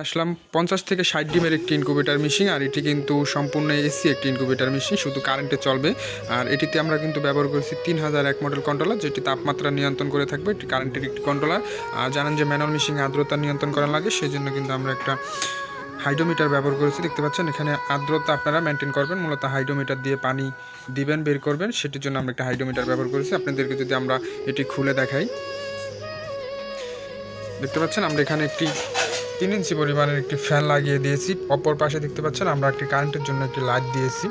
আসলাম 50 থেকে 60 ডিমের একটি ইনকিউবেটর মেশিন। আর এটি কিন্তু সম্পূর্ণ এসি একটি ইনকিউবেটর মেশিন, শুধু কারেন্টে চলবে। আর এটিতে আমরা কিন্তু ব্যবহার করেছি 3001 মডেল কন্ট্রোলার, যেটি তাপমাত্রা নিয়ন্ত্রণ করে থাকবে। এটি কারেন্টের একটি কন্ট্রোলার। আর জানেন যে ম্যানুয়াল মেশিনে আর্দ্রতা নিয়ন্ত্রণ করা লাগে, সেই জন্য কিন্তু আমরা একটা হাইড্রোমিটার ব্যবহার করেছি। দেখতে পাচ্ছেন এখানে আর্দ্রতা আপনারা মেনটেন করবেন, মূলত হাইড্রোমিটার দিয়ে পানি দিবেন, বের করবেন, সেটির জন্য আমরা একটা হাইড্রোমিটার ব্যবহার করেছি। আপনাদেরকে যদি আমরা এটি খুলে দেখাই, দেখতে পাচ্ছেন আমরা এখানে একটি 3 ইঞ্চি পরিমাণের একটি ফ্যান লাগিয়ে দিয়েছি। অপর পাশে দেখতে পাচ্ছেন আমরা একটি কারেন্টের জন্য একটি লাইট দিয়েছি।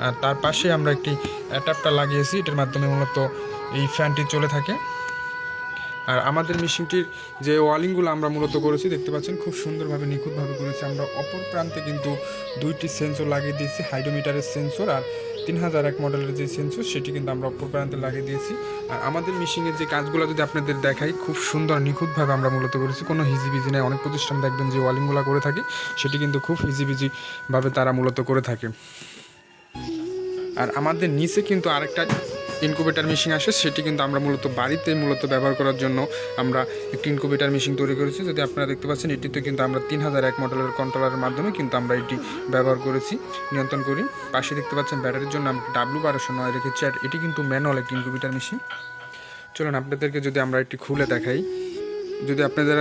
আর তার পাশে আমরা একটি অ্যাডাপ্টার লাগিয়েছি, এটার মাধ্যমে মূলত এই ফ্যানটি চলে থাকে। আর আমাদের মেশিনটির যে ওয়ালিংগুলো আমরা মূলত করেছি, দেখতে পাচ্ছেন খুব সুন্দরভাবে নিখুঁতভাবে করেছি। আমরা অপর প্রান্তে কিন্তু 2টি সেন্সর লাগিয়ে দিয়েছি, হাইড্রোমিটারের সেন্সর আর 3001 মডেলের যে সেন্সর, সেটি কিন্তু আমরা অপর প্রান্তে লাগিয়ে দিয়েছি। আর আমাদের মেশিনের যে কাজগুলো যদি আপনাদের দেখাই, খুব সুন্দর নিখুঁতভাবে আমরা মূলত করেছি, কোনো হিজিবিজি নেই। অনেক প্রতিষ্ঠান দেখবেন যে ওয়ালিংগুলো করে থাকে, সেটি কিন্তু খুব হিজিবিজিভাবে তারা মূলত করে থাকে। আর আমাদের নিচে কিন্তু আরেকটা ইনকিউবেটর মেশিন আসে, সেটি কিন্তু আমরা মূলত বাড়িতে ব্যবহার করার জন্য আমরা একটি ইনকিউবেটর মেশিন তৈরি করেছি। যদি আপনারা দেখতে পাচ্ছেন, এটিতে কিন্তু আমরা 3001 মডেলের কন্ট্রোলারের মাধ্যমে কিন্তু আমরা এটি ব্যবহার করেছি, নিয়ন্ত্রণ করি। পাশে দেখতে পাচ্ছেন ব্যাটারির জন্য আমরা W1209 রেখেছি। আর এটি কিন্তু ম্যানুয়াল একটি ইনকিউবেটর মেশিন। চলুন আপনাদেরকে যদি আমরা এটি খুলে দেখাই, যদি আপনাদের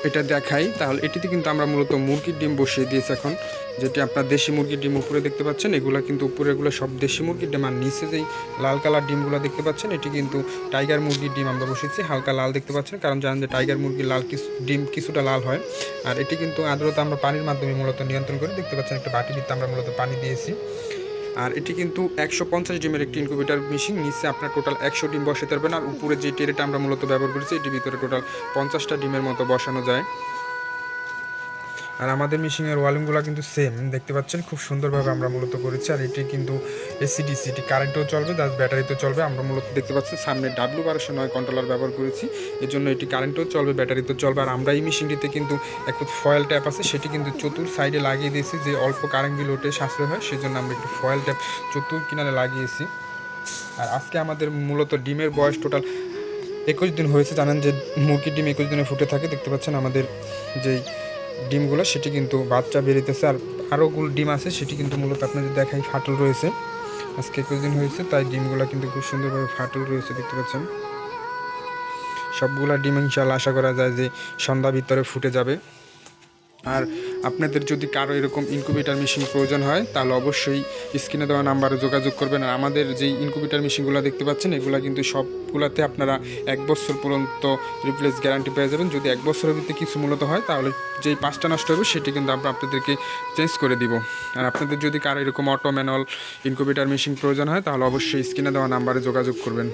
এটা দেখাই, তাহলে এটিতে কিন্তু আমরা মূলত মুরগির ডিম বসিয়ে দিয়েছি এখন, যেটি আপনার দেশি মুরগির ডিম উপরে দেখতে পাচ্ছেন। এগুলো কিন্তু উপরেগুলো সব দেশি মুরগির ডিম, আর নিচে যেই লাল কালার ডিমগুলো দেখতে পাচ্ছেন, এটি কিন্তু টাইগার মুরগির ডিম আমরা বসিয়েছি। হালকা লাল দেখতে পাচ্ছেন, কারণ জানেন যে টাইগার মুরগির ডিম কিছুটা লাল হয়। আর এটি কিন্তু আর্দ্রতা আমরা পানির মাধ্যমে মূলত নিয়ন্ত্রণ করি। দেখতে পাচ্ছেন একটা বাটির ভিতরে আমরা মূলত পানি দিয়েছি। আর এটি কিন্তু 150 ডিমের একটি ইনকিউবেটর মেশিন। নিচে আপনার টোটাল 100 ডিম বসাতে পারবেন। আর উপরে যে ট্রেটা আমরা মূলত ব্যবহার করেছি, এটির ভিতরে টোটাল 50টা ডিমের মতো বসানো যায়। আর আমাদের মেশিনের ওয়ালিংগুলো কিন্তু সেম, দেখতে পাচ্ছেন খুব সুন্দরভাবে আমরা মূলত করেছি। আর এটি কিন্তু এসিডিসি, এটি কারেন্টেও চলবে, তার ব্যাটারিতেও চলবে। আমরা মূলত দেখতে পাচ্ছি সামনে W1209 কন্ট্রোলার ব্যবহার করেছি, এর জন্য এটি কারেন্টেও চলবে, ব্যাটারিতেও চলবে। আর আমরা এই মেশিনটিতে কিন্তু একটু ফয়েল ট্যাপ আছে, সেটি কিন্তু চতুর সাইডে লাগিয়ে দিয়েছি, যে অল্প কারেন্ট বিল ওঠে, সাশ্রয় হয়, সেই জন্য আমরা একটু ফয়েল ট্যাপ চতুর কিনারে লাগিয়েছি। আর আজকে আমাদের মূলত ডিমের বয়স টোটাল 21 দিন হয়েছে। জানেন যে মুরগির ডিম 21 দিনে ফুটে থাকে। দেখতে পাচ্ছেন আমাদের যেই ডিমগুলো, সেটি কিন্তু বাচ্চা বেরিতেছে। আর আরোগুলো ডিম আছে, সেটি কিন্তু মূলত আপনাদের দেখাই ফাটল রয়েছে। আজকে 21 দিন হয়েছে, তাই ডিমগুলো কিন্তু খুব সুন্দরভাবে ফাটল রয়েছে, দেখতে পাচ্ছেন। সবগুলা ডিম ইনশাআল্লাহ আশা করা যায় যে সন্ধ্যা ভিতরে ফুটে যাবে। আর আপনাদের যদি কারো এরকম ইনকিউবেটর মেশিন প্রয়োজন হয়, তাহলে অবশ্যই স্ক্রিনে দেওয়া নাম্বারে যোগাযোগ করবেন। আর আমাদের যেই ইনকিউবেটর মেশিনগুলো দেখতে পাচ্ছেন, এগুলো কিন্তু সবগুলোতে আপনারা 1 বছর পর্যন্ত রিপ্লেস গ্যারান্টি পেয়ে যাবেন। যদি 1 বছরের ভিতরে কিছু মূলত হয়, তাহলে যেই 5টা নষ্ট হবে, সেটি কিন্তু আমরা আপনাদেরকে চেঞ্জ করে দিব। আর আপনাদের যদি কারো এরকম অটো ম্যানুয়াল ইনকিউবেটর মেশিন প্রয়োজন হয়, তাহলে অবশ্যই স্ক্রিনে দেওয়া নাম্বারে যোগাযোগ করবেন।